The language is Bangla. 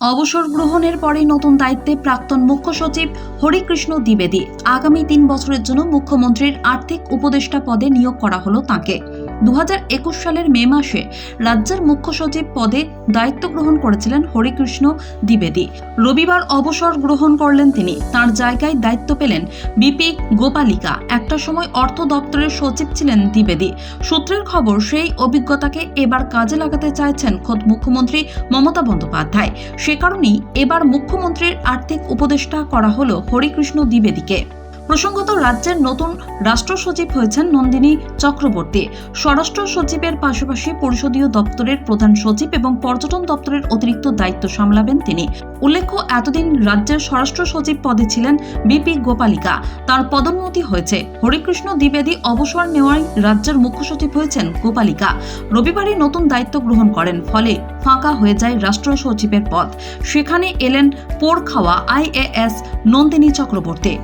অবসর গ্রহণের পরে নতুন দায়িত্বে প্রাক্তন মুখ্য সচিব হরিকৃষ্ণ দ্বিবেদী। আগামী ৩ বছরের জন্য মুখ্যমন্ত্রীর আর্থিক উপদেষ্টা পদে নিয়োগ করা হলো তাঁকে। 2021 সালের মে মাসে রাজ্যের মুখ্য সচিব পদে দায়িত্ব গ্রহণ করেছিলেন হরিকৃষ্ণ দ্বিবেদী। রবিবার অবসর গ্রহণ করলেন তিনি। তার জায়গায় দায়িত্ব পেলেন বিপি গোপালিকা। একটা সময় অর্থ দপ্তরের সচিব ছিলেন দ্বিবেদী। সূত্রের খবর, সেই অভিজ্ঞতাকে এবার কাজে লাগাতে চাইছেন খোদ মুখ্যমন্ত্রী মমতা বন্দ্যোপাধ্যায়। সে কারণেই এবার মুখ্যমন্ত্রীর আর্থিক উপদেষ্টা করা হলো হরিকৃষ্ণ দ্বিবেদীকে। প্রসঙ্গত, রাজ্যের নতুন রাষ্ট্র সচিব হয়েছেন নন্দিনী চক্রবর্তী। স্বরাষ্ট্র সচিবের পাশাপাশি পরিষদীয় দপ্তরের প্রধান সচিব এবং পর্যটন দপ্তরের অতিরিক্ত দায়িত্ব সামলাবেন তিনি। উল্লেখ্য, এতদিন রাজ্যের স্বরাষ্ট্র সচিব পদে ছিলেন বিপি গোপালিকা। তার পদোন্নতি হয়েছে। হরিকৃষ্ণ দ্বিবেদী অবসর নেওয়ায় রাজ্যের মুখ্য সচিব হয়েছেন গোপালিকা। রবিবারই নতুন দায়িত্ব গ্রহণ করেন, ফলে ফাঁকা হয়ে যায় রাষ্ট্র সচিবের পদ। সেখানে এলেন পোড় খাওয়া IAS নন্দিনী চক্রবর্তী।